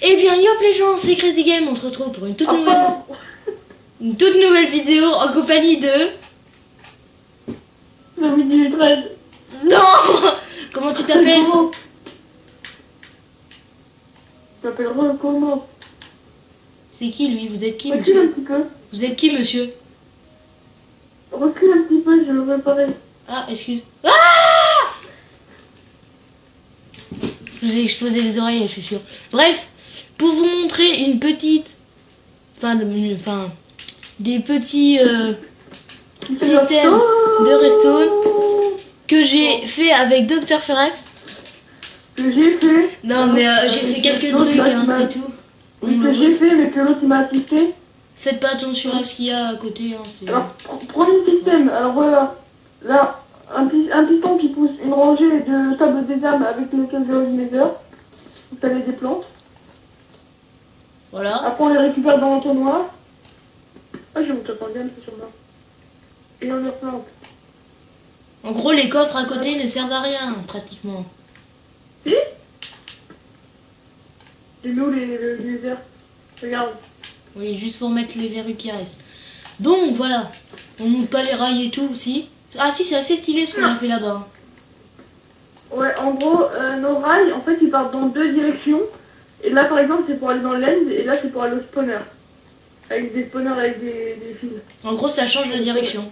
Eh bien, yop les gens, c'est Crazy Game, on se retrouve pour une toute nouvelle vidéo en compagnie de... Le 13. Non. Comment tu t'appelles? Je m'appelle comment? C'est qui lui? Vous êtes qui, Recule monsieur? un petit peu. Vous êtes qui, monsieur? Recule un petit peu, je le réparer. Ah, excuse. Ah! Je vous ai explosé les oreilles, je suis sûre. Bref, pour vous montrer une petite... Enfin, des petits systèmes de redstone que j'ai fait avec Dr Ferax. Que j'ai fait. Non, mais j'ai fait quelques trucs, hein, c'est tout. Oui, que j'ai fait, mais que l'autre il m'a assisté. Faites pas attention à ce qu'il y a à côté. Hein, alors, prends le système. Alors voilà. Là, un piston qui pousse une rangée de sable des âmes avec lequel j'ai au nether. Vous avez des plantes. Voilà. Après, on les récupère dans l'entonnoir. Ah, j'ai mon top en gamme, c'est sur moi. Et on les replante. En gros, les coffres à côté ne servent à rien, pratiquement. Si. C'est nous le nether. Regarde. Oui, juste pour mettre les verrues qui restent. Donc, voilà. On monte pas les rails et tout, aussi. Ah si, c'est assez stylé ce qu'on a fait là-bas. Ouais, en gros, nos rails, en fait, ils partent dans deux directions. Et là, par exemple, c'est pour aller dans l'end, et là, c'est pour aller au spawner. Avec des spawners avec des fils. En gros, ça change de direction.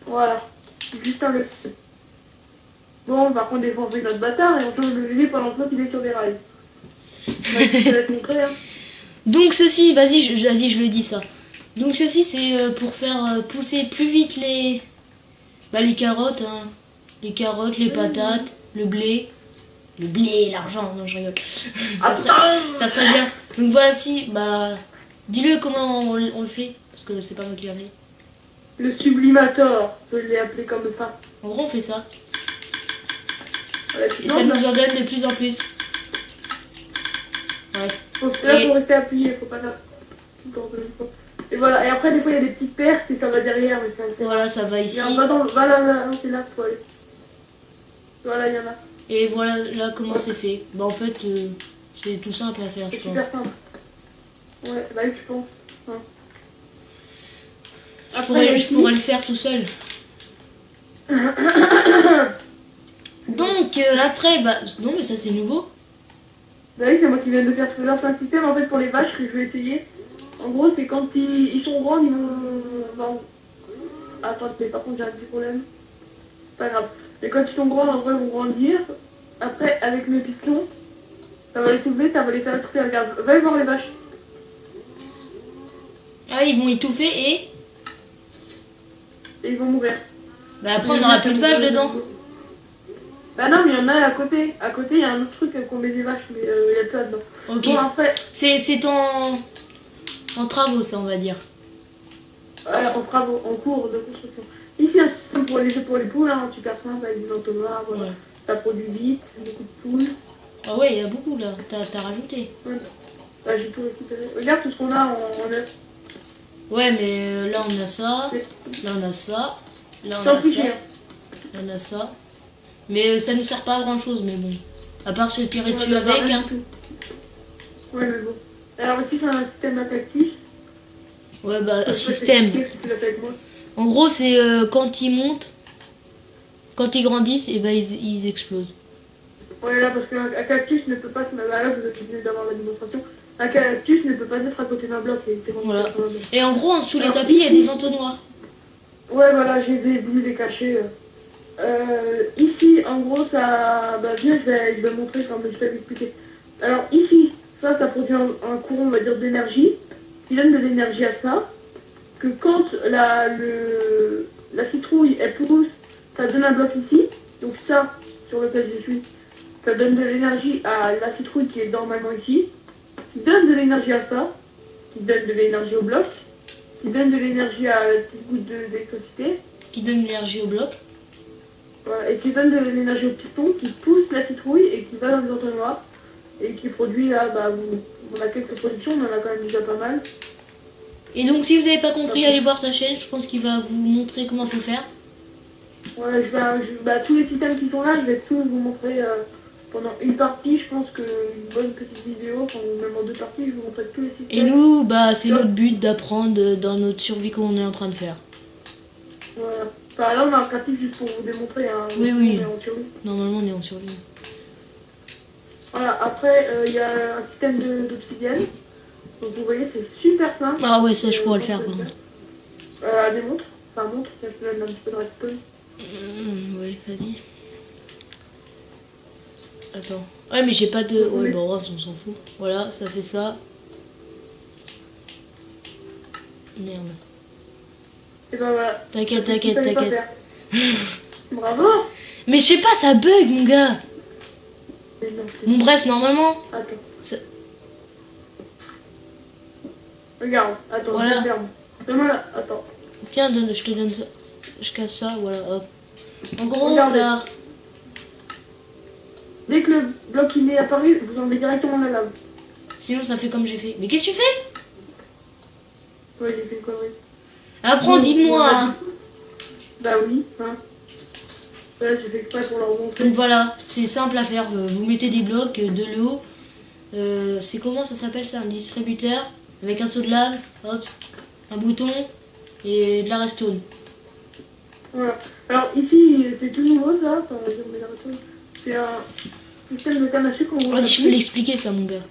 Voilà. Juste un le. Bon, par contre, des fois, on fait notre bâtard et on change de levier pendant que l'autre, il est sur des rails. Je vais te montrer, hein. Donc ceci, vas-y, je le dis ça. Donc ceci, c'est pour faire pousser plus vite les carottes, hein. Les carottes, les patates, le blé. Le blé, l'argent, non je rigole. ça serait bien. Donc voilà, si, bah, dis-le comment on le fait, parce que c'est pas moi qui l'ai fait. Le sublimator, je l'ai appelé comme ça. En gros, on fait ça. Voilà, Et ça nous en donne de plus en plus. Bref. Faut rester appuyé, faut pas ça. Et voilà, et après des fois il y a des petites pertes et ça va derrière, mais ça. Voilà, ça va ici. Voilà, c'est là, faut aller. Voilà, il y en a. Et voilà là comment c'est fait. Bah en fait, c'est tout simple à faire, je pense. Super simple. Ouais, bah oui, tu penses. Hein. Je pourrais le faire tout seul. Donc après, bah non mais ça c'est nouveau. Bah oui, c'est moi qui viens de faire ce un système en fait pour les vaches que je vais essayer. En gros, c'est quand ils sont grands, ils vont... Bon. Attends, mais par contre j'ai un petit problème. C'est pas grave. Mais quand ils sont grands, en vrai, ils vont grandir. Après, avec le piston, ça va les soulever, ça va les faire étouffer. Regarde, va y voir les vaches. Ah, ils vont étouffer et ils vont mourir. Bah après, on n'aura plus de vaches dedans. Bah non, mais il y en a à côté. À côté, il y a un autre truc qu'on met des vaches, mais il y a pas dedans. Ok. Bon, après... C'est en travaux, ça, on va dire. Ouais, en travaux, en cours de construction. Ici, c'est pour les poules, hein, super simple, avec des entonnoirs, voilà. Ouais. Ça produit vite, beaucoup de poules. Ah ouais, il y a beaucoup là, t'as rajouté. Ouais. Bah, j'ai tout récupéré. Regarde tout ce qu'on a en œuf. Ouais, mais là on a ça, là on a ça, là on a ça, là on a ça. Mais ça nous sert pas à grand chose, mais bon. À part se tirer dessus avec, hein. Ouais, mais bon. Alors ici, c'est un système à cactus. Ouais, bah, un système. En gros, c'est quand ils montent, quand ils grandissent, et bah ils explosent. Ouais, là, parce qu'un cactus ne peut pas se mettre. Là, vous êtes venu d'avoir la démonstration. Un cactus ne peut pas être à côté d'un bloc. Voilà. Et en gros, sous les tapis, il y a des entonnoirs. Ouais, voilà, j'ai voulu les cacher. Ici, en gros, ça... Bah, viens, je vais montrer comme je t'avais expliqué. Alors, ici, ça produit un courant, on va dire, d'énergie, qui donne de l'énergie à ça, que quand la citrouille, elle pousse, ça donne un bloc ici, donc ça, sur lequel je suis, ça donne de l'énergie à la citrouille qui est normalement ici, qui donne de l'énergie à ça, qui donne de l'énergie au bloc, qui donne de l'énergie à la petite goutte d'électricité, qui donne de l'énergie au bloc. Voilà, et qui donne de l'énergie au piston, qui pousse la citrouille et qui va dans les entonnoirs et qui produit là, bah, on a quelques productions, mais on a quand même déjà pas mal. Et donc si vous n'avez pas compris, allez voir sa chaîne, je pense qu'il va vous montrer comment faut faire. Ouais, bah, tous les systèmes qui sont là, je vais tous vous montrer pendant une partie, je pense que une bonne petite vidéo, enfin, ou même en 2 parties, je vous montrerai tous les systèmes. Et nous, bah, c'est notre but d'apprendre dans notre survie qu'on est en train de faire. Voilà. Enfin, là, on a un pratique juste pour vous démontrer. Hein, Oui, oui. on est en survie. Normalement, on est en survie. Voilà, après, il y a un système d'obsidienne. Donc, vous voyez, c'est super simple. Ah ouais, ça, je pourrais le faire, par contre. Des montres. Enfin, montre, ça peut même un petit peu de redstone. Ouais, vas-y. Attends. Ouais, mais j'ai pas de... Ouais, bon, on s'en fout. Voilà, ça fait ça. Merde. Et ben voilà. T'inquiète, C'est ce qu'il t'inquiète, fallait pas t'inquiète. faire. Bravo. Mais je sais pas, ça bug, mon gars. Mais non, c'est- Bon, bref, normalement... Attends. Ça- Regarde, attends, Voilà. je vais faire. Donne-moi là, attends. Tiens, je te donne ça. Je casse ça, voilà, hop. En gros, Regardez. ça... Dès que le bloc il est apparu, vous enlevez directement la lave. Sinon, ça fait comme j'ai fait. Mais qu'est-ce que tu fais? Ouais, j'ai fait une connerie. Apprends, dis-moi, hein. Bah oui, hein. Là, j'ai fait exprès pour leur montrer. Donc voilà, c'est simple à faire. Vous mettez des blocs, de l'eau. C'est comment ça s'appelle ça? Un distributeur avec un seau de lave, hop, un bouton et de la redstone. Voilà. Alors ici, c'est tout nouveau ça. Enfin, je mets la redstone. C'est un système de canne à sucre. Vas-y, je peux l'expliquer ça, mon gars.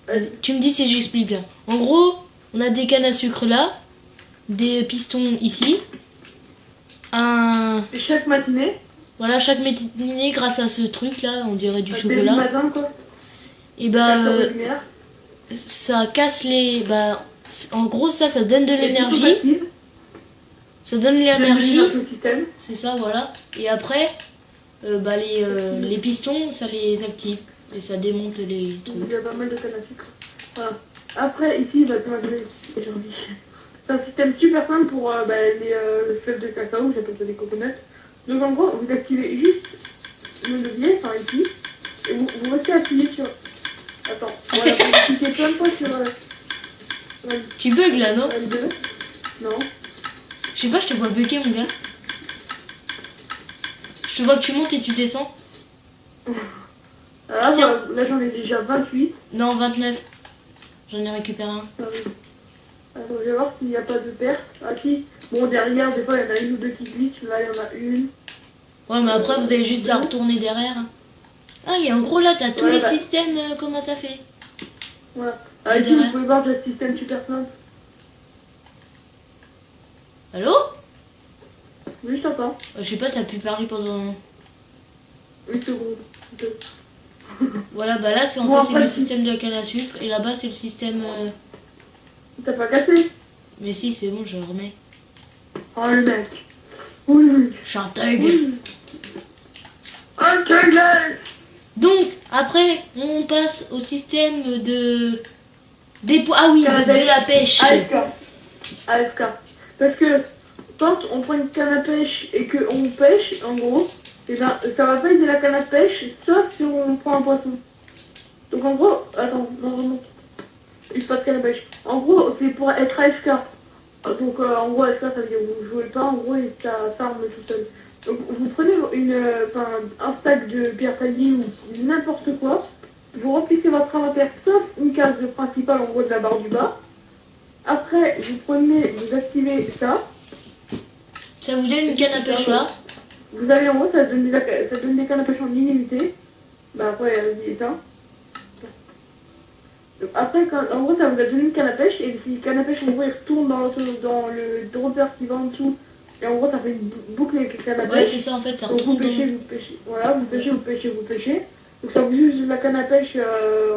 Vas-y, tu me dis si j'explique bien. En gros, on a des cannes à sucre là, des pistons ici, Et chaque matinée, voilà, chaque matinée, grâce à ce truc là, on dirait du dès le chocolat, matin quoi. et 4 heures bah de lumière. ça casse les, en gros ça donne de Et l'énergie, tout active. ça donne de Bienvenue l'énergie, dans ce système. c'est ça, voilà. Et après, les pistons, ça les active et ça démonte les Donc, trucs. il y a pas mal de canne à sucre. Voilà. Après, ici, bah, comment dire, aujourd'hui. C'est un système super simple pour les fèves de cacao, j'appelle ça des coconuts. Donc en gros, vous activez juste le levier, enfin ici, et vous restez appuyé sur... Attends, voilà, vous cliquez plein de fois sur Tu bugs là, non? L2. Non. Je sais pas, je te vois bugger, mon gars. Je te vois que tu montes et tu descends. Là, Tiens. voilà, là j'en ai déjà 28. Non, 29. J'en ai récupéré un. Ah oui. Attends, je vais voir s'il n'y a pas de perte. Ah si, bon derrière, des fois il y en a une ou deux qui glitchent, là il y en a une. Ouais, mais après, vous avez juste à retourner derrière. Ah, et en gros, là, t'as tous Ouais, les bah. systèmes, comment t'as fait? Voilà. Ah, Et ici, vous derrière. pouvez voir le système super simple. Allô? Oui, je t'entends. Je sais pas, t'as pu parler pendant... Une seconde. Deux. Voilà, bah là, c'est en Bon, fait, c'est après, le si- système de la canne à sucre. Et là-bas, c'est le système... T'as pas cassé? Mais si, c'est bon, je le remets. Oh le mec. Oui, oui. Je suis un thug. Oui. Ok, guys. Donc, après, on passe au système de... Ah oui, de la pêche. AFK. AFK. Parce que quand on prend une canne à pêche et qu'on pêche, en gros, et ben, ça va pas aider la canne à pêche, sauf si on prend un poisson. Donc en gros, attends, non, remonte. Il pas de canne à pêche. En gros, c'est pour être AFK. Donc en gros, AFK, ça veut dire que vous jouez pas, en gros, et ça farme tout seul. Donc vous prenez un stack de pierre taillée ou n'importe quoi, vous remplissez votre inventaire sauf une case principale en gros de la barre du bas. Après, vous activez ça. Ça vous donne une canne à pêche là. Vous avez en haut, ça donne des cannes à pêche en illimité. Bah après, il est éteint. Donc, après, en gros, ça vous a donné une canne à pêche. Et si canne à pêche, en gros, il retourne dans le dropper qui va en dessous. Et en gros, ça fait une boucle avec la canne à pêche. Ouais, c'est ça en fait, ça Donc vous retourne dans... pêchez, vous pêchez. Voilà, vous pêchez, vous pêchez, vous pêchez. Donc ça vous use la canne à pêche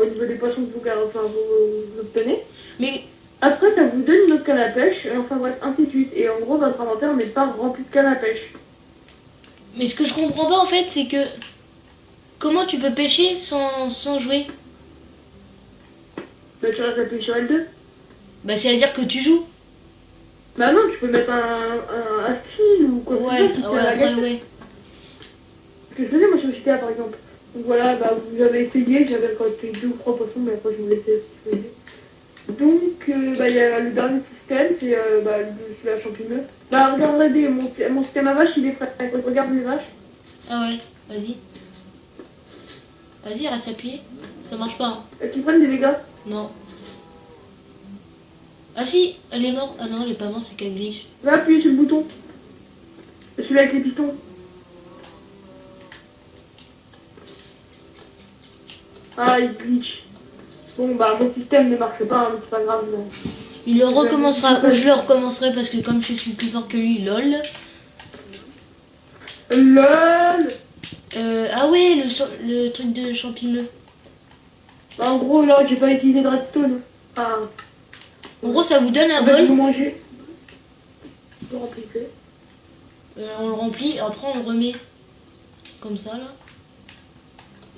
au niveau des poissons que vous obtenez. Mais Après, ça vous donne une autre canne à pêche, et enfin bref, ainsi de suite. Et en gros, votre inventaire n'est pas rempli de canne à pêche. ce que je comprends pas en fait, c'est que... Comment tu peux pêcher sans jouer? Bah, tu restes appuyé sur L2. Bah c'est-à-dire que tu joues. Bah non, tu peux mettre un skill ou quoi que ce Ouais, soit, si ouais, t'as la après, gâchette. ouais. Ce que je faisais moi sur GTA par exemple. Donc voilà, bah vous avez essayé, j'avais récolté 2 ou 3 poissons, mais après je vous laissais si vous voulez. Donc bah il y a le dernier système, c'est la champignon. Bah regardez, mon système à vache il est prêt. Regarde mes vaches. Ah ouais, vas-y. Vas-y, reste appuyé. Ça marche pas. Hein. Et tu prends des dégâts. Non. Ah si, elle est morte. Ah non, elle est pas morte, c'est qu'elle glitch. Va appuyer sur le bouton. Celui avec les pitons. Ah, il glitch. Bon, bah, mon système ne marche pas, hein, mais c'est pas grave. Non. Il le recommencera, ou je le recommencerai parce que comme je suis plus fort que lui, lol. LOL. Ah ouais, le truc de champignon. Bah, en gros, là, j'ai pas utilisé de redstone. Enfin, En gros, ça vous donne un en fait, vous bol. mangez. Vous remplissez. On le remplit, après on le remet. Comme ça, là.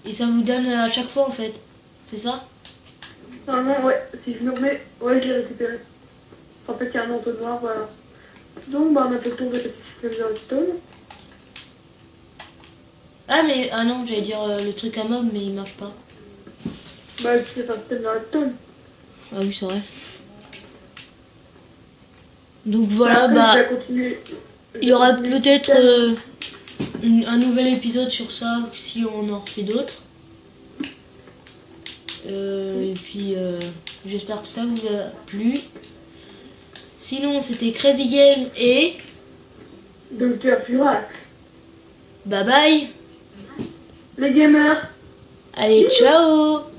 Et ça vous donne à chaque fois, en fait. C'est ça? Ah non, ouais, si je me remets, ouais, je l'ai récupéré. En fait, il y a un entonnoir, voilà. Donc, bah, on a fait le tour de la petite système de redstone. Ah, mais... Ah non, j'allais dire le truc à mob, mais il marche pas. Bah, c'est pas le système de redstone. Ah oui, c'est vrai. Donc voilà, Après, bah... je vais continuer. Il y aura peut-être un nouvel épisode sur ça, si on en refait d'autres. Et puis, j'espère que ça vous a plu. Sinon, c'était Crazy Game et... Docteur Furax. Bye bye. Les gamers. Allez, ciao.